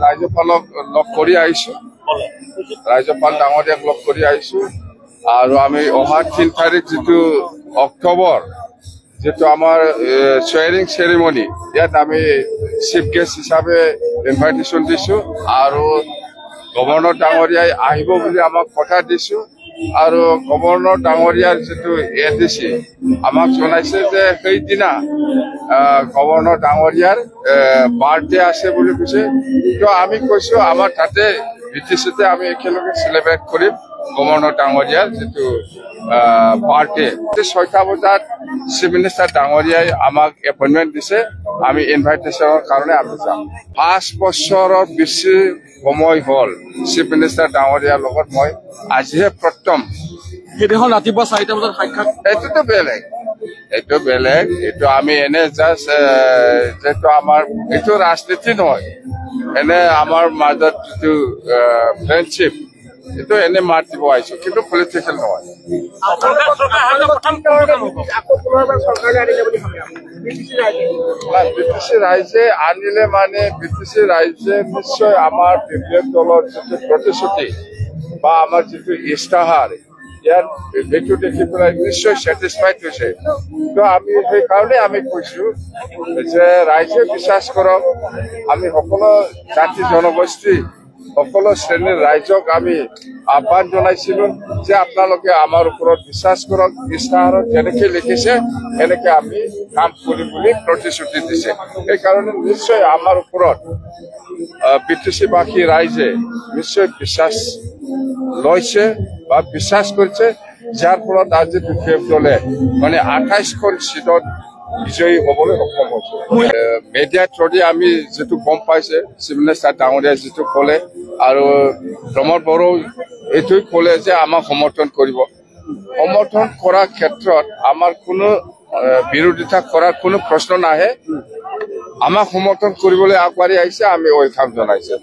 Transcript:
ৰাজ্যপালক লগ কৰি আহিছো, ৰাজ্যপাল ডাঙৰীয়াক লগ কৰি আহিছো আৰু আমি অহা 3 তাৰিখ যিটো অক্টোবৰ যেটো আমাৰ সোয়াৰিং সেৰেমনি ইয়াত আমি চিফ গেস্ট হিসাবে ইনভাইটেশন দিছো আৰু গভৰ্ণৰ ডাঙৰীয়াই আহিব বুলি আমাক কথা দিছো আৰু গভৰ্ণৰ ডাঙৰীয়াৰ যেটো এডিসি আমাক জনাইছে যে সেইদিনা গভৰ্ণৰ ডাঙৰীয়াৰ বাৰ্থডে আছে বুলি কৈছে। তো আমি কৈছো আমাৰ তাতে বিটিসিতে আমি একেলগে সেলিব্ৰেট কৰিম গভৰ্ণৰ ডাঙৰীয়াৰ যেটো বাৰ্থডে। 6টা বজাত চিফ মিনিষ্টাৰ ডাঙৰীয়াই আমাক এপইন্টমেন্ট দিছে, আমি ইনভাইটেশনৰ কাৰণে আমি যাম। 5 বছৰৰ বেছি সময় হল চিফ মিনিষ্টাৰ ডাঙৰীয়াৰ লগত মই আজিহে প্ৰথম। সেইদিনাখন ৰাতিপুৱা 4টা বজাত সাক্ষাৎ। এইটোতো বেলেগ, এইটো আমি এনে জাষ্ট যেটো আমাৰ এইটো ৰাজনীতি নহয়, এনে আমাৰ মাজত যিটো ফ্ৰেণ্ডশ্বিপ এইটো এনে মাত দিব আহিছো, কিন্তু পলিটিকেল নহয়। বিটিসি ৰাইজে আনিলে মানে বিটিসি ৰাইজে নিশ্চয় আমাৰ বিপ্লৱ দলৰ যিটো প্ৰতিশ্ৰুতি বা আমাৰ যিটো ইস্তাহাৰ ইয়াৰ এইটো দেখি পেলাই নিশ্চয় ছেটিছফাইড হৈছে। তো আমি সেইকাৰণে আমি কৈছো যে ৰাইজে বিশ্বাস কৰক, আমি সকলো জাতি জনগোষ্ঠী সকলো শ্ৰেণীৰ ৰাইজক আমি আহ্বান জনাইছিলো যে আপোনালোকে আমাৰ ওপৰত বিশ্বাস কৰক, ইস্তাহাৰত যেনেকে লিখিছে এনেকে আমি কাম কৰিম বুলি প্ৰতিশ্ৰুতি দিছে। সেইকাৰণে নিশ্চয় আমাৰ ওপৰত বিটিসিবাসী ৰাইজে নিশ্চয় বিশ্বাস লৈছে বা বিশ্বাস কৰিছে, যাৰ ফলত আজি বিপিএফ দলে মানে 28খন সিটত বিজয়ী হবলৈ সক্ষম হৈছে। মিডিয়াৰ থ্ৰুদি আমি যেটো গম পাইছে চিফ মিনিষ্টাৰ ডাঙৰীয়াই যেটো ক'লে আৰু প্ৰমোদ বড়ো এইটোই ক'লে যে আমাক সমৰ্থন কৰিব। সমৰ্থন কৰাৰ ক্ষেত্ৰত আমাৰ কোনো বিৰোধিতা কৰাৰ কোনো প্ৰশ্ন নাহে। আমাক সমৰ্থন কৰিবলৈ আগবাঢ়ি আহিছে, আমি ৱেলকাম জনাইছে।